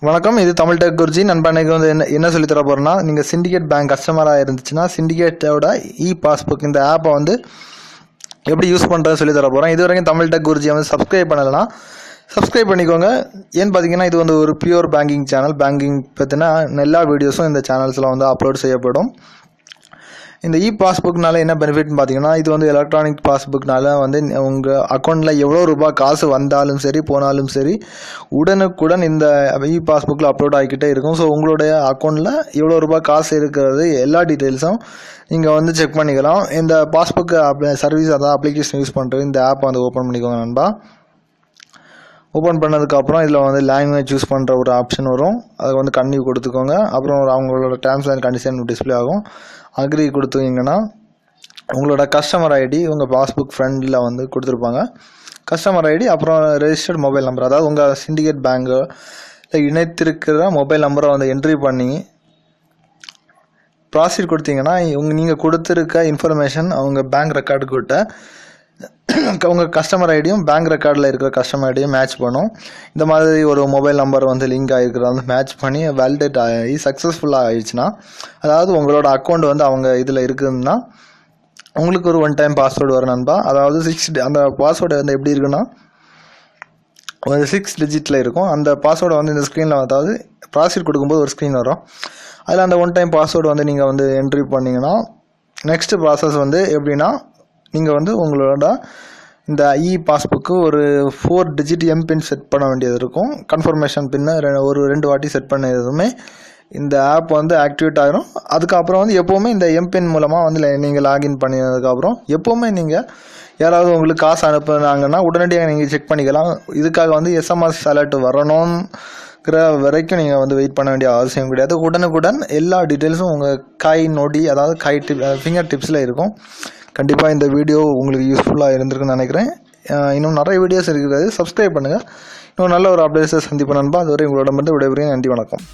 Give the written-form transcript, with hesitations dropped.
வணக்கம், இது தமிழ் டெக் குருஜி. நண்பா, இன்னைக்கு வந்து என்ன சொல்லி தர போகிறேன்னா, நீங்கள் சிண்டிகேட் பேங்க் கஸ்டமராக இருந்துச்சுன்னா சிண்டிகேட்டோட பாஸ்புக் இந்த ஆப்பை வந்து எப்படி யூஸ் பண்ணுறதுன்னு சொல்லி தர போகிறேன். இது வரைக்கும் தமிழ் டெக் குருஜியை வந்து சப்ஸ்கிரைப் பண்ணலைன்னா சப்ஸ்கிரைப் பண்ணிக்கோங்க. ஏன்னு பார்த்தீங்கன்னா, இது வந்து ஒரு பியூர் பேங்கிங் சேனல். பேங்கிங் பற்றினா எல்லா வீடியோஸும் இந்த சேனல்ஸில் வந்து அப்லோட் செய்யப்படும். இந்த பாஸ்புக்னால என்ன பெனிஃபிட்னு பார்த்தீங்கன்னா, இது வந்து எலக்ட்ரானிக் பாஸ்புக்னால வந்து உங்கள் அக்கௌண்ட்டில் எவ்வளோ ரூபாய் காசு வந்தாலும் சரி போனாலும் சரி உடனுக்குடன் இந்த பாஸ்புக்கில் அப்லோட் ஆகிக்கிட்டே இருக்கும். ஸோ உங்களுடைய அக்கௌண்ட்டில் எவ்வளோ ரூபாய் காசு இருக்கிறது எல்லா டீட்டெயில்ஸும் நீங்கள் வந்து செக் பண்ணிக்கலாம். இந்த பாஸ்புக் சர்வீஸ் அதாவது அப்ளிகேஷன் யூஸ் பண்ணுறது இந்த ஆப்பை வந்து ஓப்பன் பண்ணிக்கோங்க நண்பா. ஓப்பன் பண்ணதுக்கப்புறம் இதில் வந்து லாங்குவேஜ் சூஸ் பண்ணுற ஒரு ஆப்ஷன் வரும். அதை வந்து கன்டினியூ கொடுத்துக்கோங்க. அப்புறம் அவங்களோட டேர்ம்ஸ் அண்ட் கண்டிஷன் டிஸ்பிளே ஆகும். அக்ரி கொடுத்தீங்கன்னா உங்களோட கஸ்டமர் ஐடி உங்கள் பாஸ்புக் ஃப்ரண்டில் வந்து கொடுத்துருப்பாங்க. கஸ்டமர் ஐடி அப்புறம் ரெஜிஸ்டர்ட் மொபைல் நம்பர், அதாவது உங்கள் சிண்டிகேட் பேங்கு இணைத்திருக்கிற மொபைல் நம்பரை வந்து என்ட்ரி பண்ணி ப்ராசீட் கொடுத்தீங்கன்னா நீங்கள் கொடுத்துருக்க இன்ஃபர்மேஷன் அவங்க பேங்க் ரெக்கார்டுக்கிட்ட உங்கள் கஸ்டமர் ஐடியும் பேங்க் ரெக்கார்டில் இருக்கிற கஸ்டமர் ஐடியும் மேட்ச் பண்ணும். இந்த மாதிரி ஒரு மொபைல் நம்பர் வந்து லிங்க் ஆகிருக்கிறத வந்து மேட்ச் பண்ணி வேலிடேட் ஆகி சக்ஸஸ்ஃபுல்லாக ஆகிடுச்சுன்னா, அதாவது உங்களோட அக்கௌண்ட் வந்து அவங்க இதில் இருக்குதுன்னா உங்களுக்கு ஒரு 1 டைம் பாஸ்வேர்டு வரும் நண்பா. அதாவது அந்த பாஸ்வேர்டு வந்து எப்படி இருக்குன்னா ஒரு 6 டிஜிட்டில் இருக்கும். அந்த பாஸ்வேர்டை வந்து இந்த ஸ்க்ரீனில், அதாவது ப்ராசீட் கொடுக்கும்போது ஒரு ஸ்க்ரீன் வரும். அதில் அந்த 1 டைம் பாஸ்வேர்டு வந்து நீங்கள் வந்து என்ட்ரி பண்ணிங்கன்னா நெக்ஸ்ட்டு ப்ராசஸ் வந்து எப்படின்னா, நீங்கள் வந்து உங்களோட இந்த பாஸ்புக்கு ஒரு 4 டிஜிட் எம்பின் செட் பண்ண வேண்டியது இருக்கும். கன்ஃபர்மேஷன் பின்னை ஒரு 2 வாட்டி செட் பண்ணதுமே இந்த ஆப் வந்து ஆக்டிவேட் ஆகிரும். அதுக்கப்புறம் வந்து எப்போவுமே இந்த எம்பின் மூலமாக வந்து நீங்கள் லாகின் பண்ணினதுக்கப்புறம் எப்போவுமே நீங்கள் யாராவது உங்களுக்கு காசு அனுப்புனாங்கன்னா உடனடியாக நீங்கள் செக் பண்ணிக்கலாம். இதுக்காக வந்து எஸ்எம்எஸ் அலர்ட் வரணுங்கிற வரைக்கும் நீங்கள் வந்து வெயிட் பண்ண வேண்டிய அவசியம் கிடையாது. உடனுக்குடன் எல்லா டீட்டெயில்ஸும் உங்கள் கை நொடி, அதாவது ஃபிங்கர் டிப்ஸில் இருக்கும். கண்டிப்பாக இந்த வீடியோ உங்களுக்கு யூஸ்ஃபுல்லாக இருந்திருக்குன்னு நினைக்கிறேன். இன்னும் நிறைய வீடியோஸ் இருக்கிறது. சப்ஸ்கிரைப் பண்ணுங்கள். இன்னும் நல்ல ஒரு அப்டேட்ஸை சந்திப்பேன் நண்பா. அதுவரை உங்களிடமிருந்து விடைபெறுகிறேன். நன்றி, வணக்கம்.